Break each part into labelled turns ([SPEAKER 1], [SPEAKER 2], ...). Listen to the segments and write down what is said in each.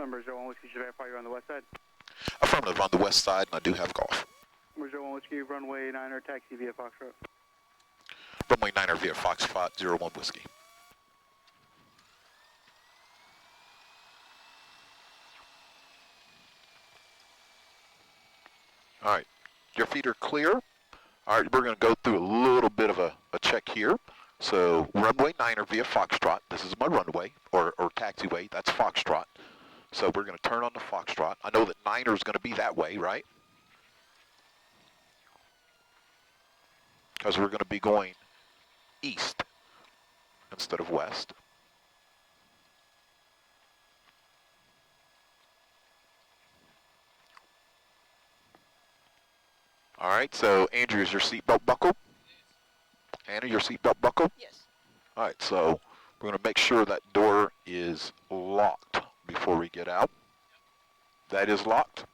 [SPEAKER 1] Number 01 Whiskey, should I verify you're on the west side?
[SPEAKER 2] Affirmative, on the west side, and I do have golf.
[SPEAKER 1] Number 01 Whiskey, runway 9er, taxi via Foxtrot.
[SPEAKER 2] Runway 9er via Foxtrot, 01 Whiskey. All right, your feet are clear. All right, we're going to go through a little bit of a check here. So runway 9er via Foxtrot. This is my runway, or taxiway. That's Foxtrot. So we're going to turn on the Foxtrot. I know that 9er is going to be that way, right? Because we're going to be going east instead of west. All right, so Andrew, is your seatbelt buckled? Anna, your seatbelt buckled?
[SPEAKER 3] Yes.
[SPEAKER 2] All right, so we're going to make sure that door is locked before we get out. That is locked.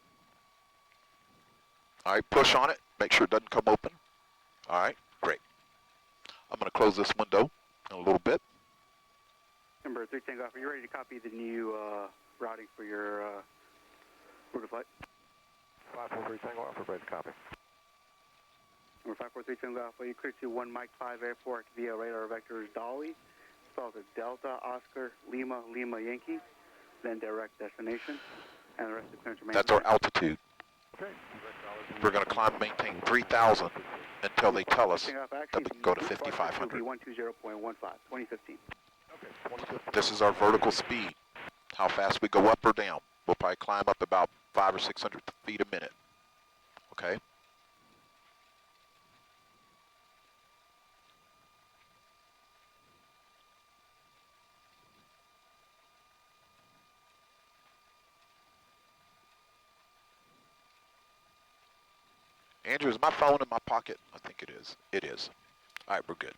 [SPEAKER 2] All right, push on it. Make sure it doesn't come open. All right, great. I'm going to close this window in a little bit.
[SPEAKER 1] Number 3 Tango, are you ready to copy the new routing for your route of flight?
[SPEAKER 4] 543 Tango Alpha, ready to copy.
[SPEAKER 1] Number 543 Tango Alpha, you clear to 1 Mike 5 Airport via radar vectors Dolly. Spelled as Delta, Oscar, Lima, Lima, Yankee, then direct destination, and the rest of the clearance remains.
[SPEAKER 2] That's our altitude.
[SPEAKER 4] Okay.
[SPEAKER 2] We're going to climb and maintain 3,000 until they tell us that we can go to 5,500.
[SPEAKER 1] 120.15, 2015.
[SPEAKER 4] Okay,
[SPEAKER 2] This is our vertical speed, how fast we go up or down. We'll probably climb up about 500 or 600 feet a minute, okay? Andrew, is my phone in my pocket? I think it is. It is. All right, we're good.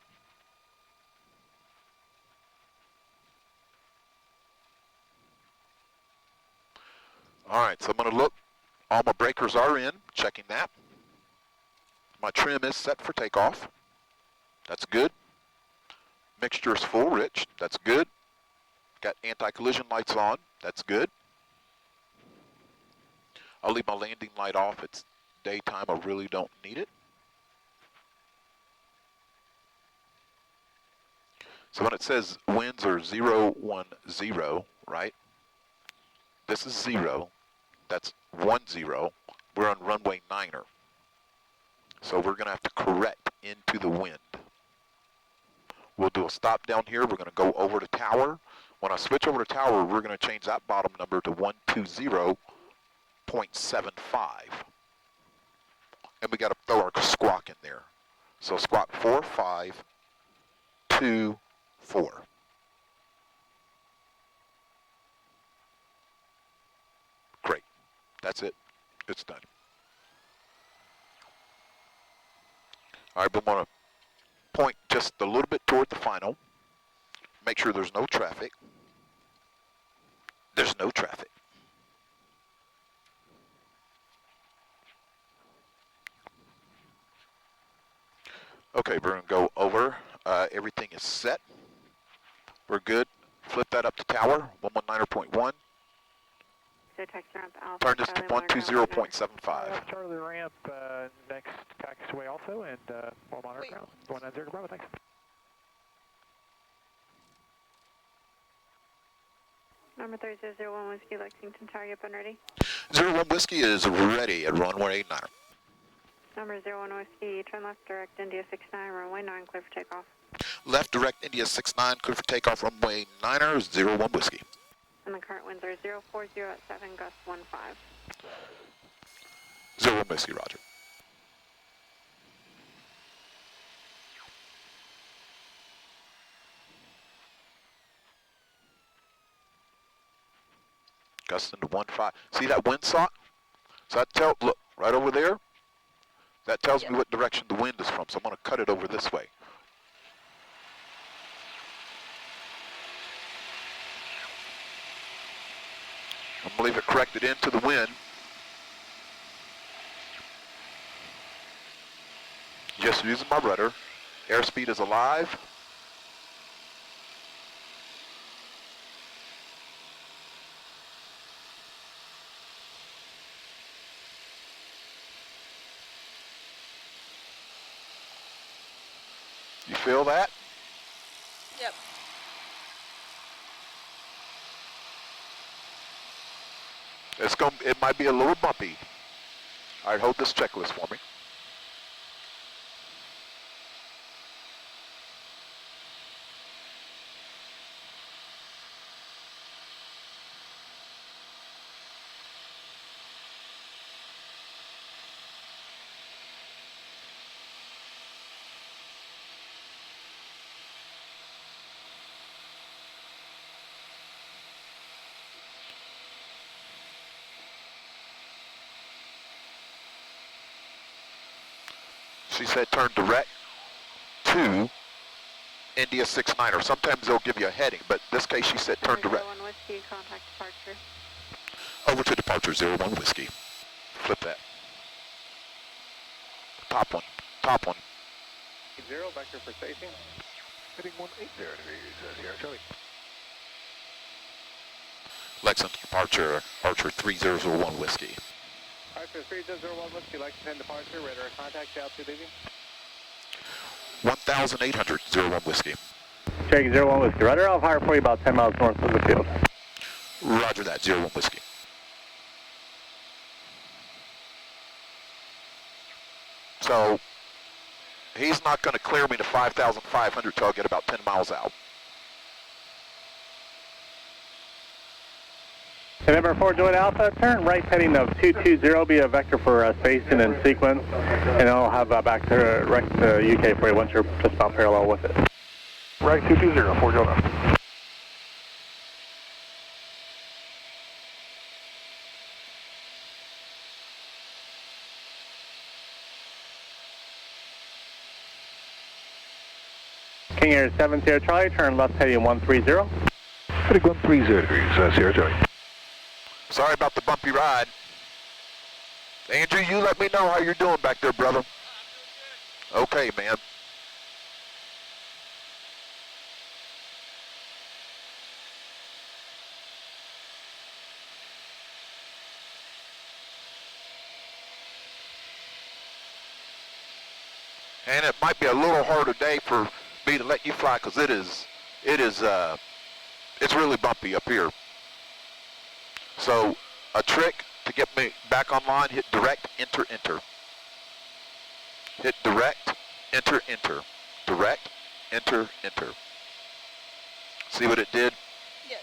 [SPEAKER 2] All right, so I'm going to look. All my breakers are in, checking that. My trim is set for takeoff. That's good. Mixture is full rich. That's good. Got anti-collision lights on. That's good. I'll leave my landing light off. It's daytime. I really don't need it. So when it says winds are 0, 1, 0, right? This is 0. That's 1, 0. We're on runway 9er. So we're going to have to correct into the wind. We'll do a stop down here. We're going to go over to tower. When I switch over to tower, we're going to change that bottom number to 120.75. And we got to throw our squawk in there. So squawk 4524. Great. That's it. It's done. All right, we want to point just a little bit toward the final. Make sure there's no traffic. There's no traffic. Okay, we're going to go over. Everything is set. We're good. Flip that up to tower, 119.1.
[SPEAKER 3] So taxi ramp Alpha.
[SPEAKER 2] Turn this to 120.75.
[SPEAKER 4] Charlie ramp, next taxiway also, and we'll monitor ground. 190 Bravo, thanks.
[SPEAKER 3] Number 3001 Whiskey Lexington Tower, up and ready.
[SPEAKER 2] 01 Whiskey is ready at runway 9.
[SPEAKER 3] Number 01 Whiskey, turn left direct India 69, runway 9, clear for takeoff.
[SPEAKER 2] Left direct India 69, clear for takeoff, runway 9er, 01 Whiskey.
[SPEAKER 3] And the current winds are 040 at 7, gust 15.
[SPEAKER 2] 01 Whiskey, roger. Gust into 15. See that windsock? So that look, right over there? That tells me what direction the wind is from, so I'm going to cut it over this way. I'm going to leave it corrected into the wind. Just using my rudder. Airspeed is alive. feel that?
[SPEAKER 5] Yep.
[SPEAKER 2] It might be a little bumpy. All right, hold this checklist for me. She said turn direct to India 69, or sometimes they'll give you a heading, but in this case she said turn direct.
[SPEAKER 3] 01 Whiskey, contact departure.
[SPEAKER 2] Over to departure 01 Whiskey. Flip that. Top one. Top one.
[SPEAKER 1] 0, vector for safety.
[SPEAKER 4] Heading 180 degrees, Sierra Charlie.
[SPEAKER 2] Lexington departure, Archer 3001 Whiskey.
[SPEAKER 1] Archer 3001 Whiskey, Lexington departure, radar contact, altitude leaving.
[SPEAKER 2] 1,800 01 Whiskey.
[SPEAKER 1] Check 01 Whiskey, radar off higher for you about 10 miles north of the field.
[SPEAKER 2] Roger that, 01 Whiskey. So, he's not going to clear me to 5,500 till I get about 10 miles out.
[SPEAKER 1] November 4, Joint Alpha, turn right heading of 220, be a vector for spacing and sequence, and I'll have back to UK for you once you're just about parallel with it.
[SPEAKER 4] Right 220, 4 Joint Alpha.
[SPEAKER 1] King Air 70 Charlie, turn left heading 130.
[SPEAKER 4] Heading 130 degrees, Sierra Charlie.
[SPEAKER 2] Sorry about the bumpy ride. Andrew, you let me know how you're doing back there, brother. Okay, man. And it might be a little harder day for me to let you fly because it's really bumpy up here. So a trick to get me back online, hit direct, enter, enter. Hit direct, enter, enter. Direct, enter, enter. See what it did?
[SPEAKER 5] Yes.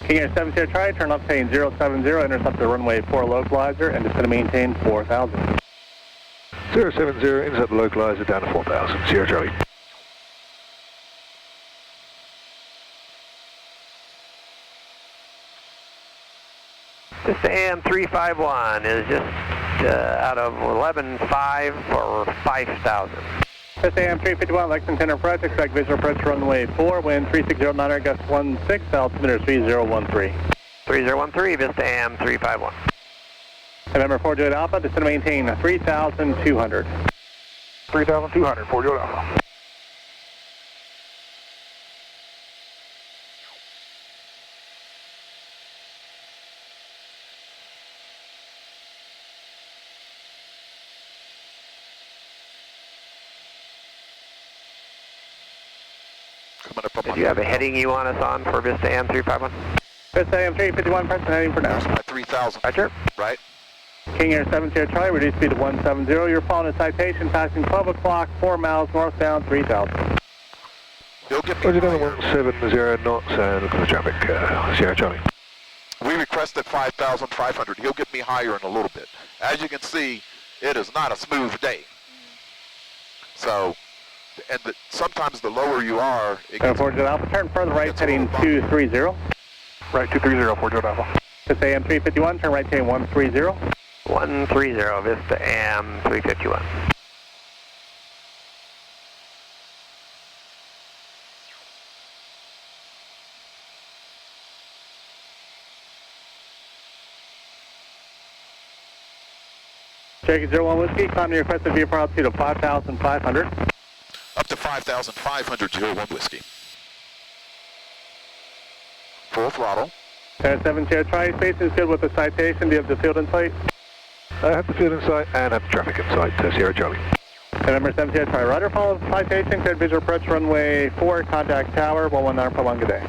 [SPEAKER 1] King Air 70 Charlie, turn left heading 070, intercept the runway 4 localizer, and descend to maintain 4,000.
[SPEAKER 4] 070, intercept the localizer down to 4,000, Sierra Charlie.
[SPEAKER 6] This AM 351 is just out of 11.5 for 5,000.
[SPEAKER 1] This AM 351, Lexington approach, expect visual approach runway 4, wind 3609, gust 16, altimeter 3013.
[SPEAKER 6] 3013, Vista AM 351.
[SPEAKER 1] November 4 Juliet Alpha, descend to maintain 3,200.
[SPEAKER 4] 3,200, 4 Juliet Alpha.
[SPEAKER 6] Did you have a heading you want us on for Vista AM 351?
[SPEAKER 1] Vista AM 351, present heading for now.
[SPEAKER 2] There's my 3,000.
[SPEAKER 6] Roger.
[SPEAKER 2] Right?
[SPEAKER 1] King Air 70 Charlie, reduce speed to 170. You're following a citation passing 12 o'clock, 4 miles northbound, 3,000.
[SPEAKER 2] He'll get me
[SPEAKER 4] Roger,
[SPEAKER 2] higher.
[SPEAKER 4] 170 knots, and look at the traffic, Sierra Charlie.
[SPEAKER 2] We requested 5,500. He'll get me higher in a little bit. As you can see, it is not a smooth day. So, and sometimes the lower you are, it gets...
[SPEAKER 1] 4 Juliet Alpha, turn further right heading 230.
[SPEAKER 4] Right 230, 4 Juliet Alpha.
[SPEAKER 1] Vista AM 351, turn right heading 130.
[SPEAKER 6] 130, Vista AM 351.
[SPEAKER 1] Cherokee 01 Whiskey, climb your requested vehicle altitude of 5,500.
[SPEAKER 2] Up to 5,500, 01 Whiskey. Full throttle.
[SPEAKER 1] Air 7 Sierra Charlie, space is good with the citation. Do you have the field in sight?
[SPEAKER 5] I have the field in sight and have traffic in sight, Sierra Charlie.
[SPEAKER 7] Number 70, try rudder, follow citation, cleared visual approach runway 4, contact tower, 119.1, good day.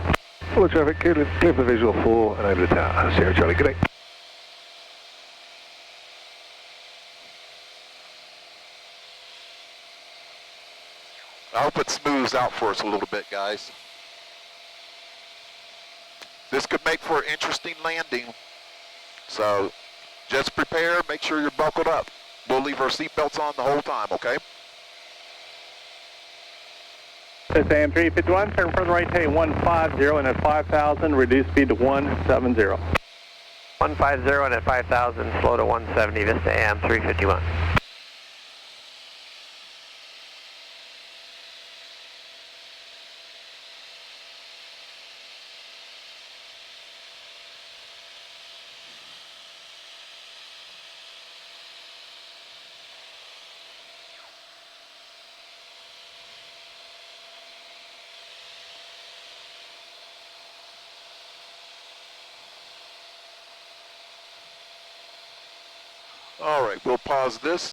[SPEAKER 5] Full of traffic, clear for visual 4 and over the tower, Sierra Charlie, good day.
[SPEAKER 2] I hope it smooths out for us a little bit, guys. This could make for an interesting landing. So just prepare, make sure you're buckled up. We'll leave our seatbelts on the whole time, okay?
[SPEAKER 7] This AM 351, turn further right, take 150 and at 5,000, reduce speed to 170.
[SPEAKER 6] 150 and at 5,000, slow to 170, Vista AM 351.
[SPEAKER 2] All right, we'll pause this.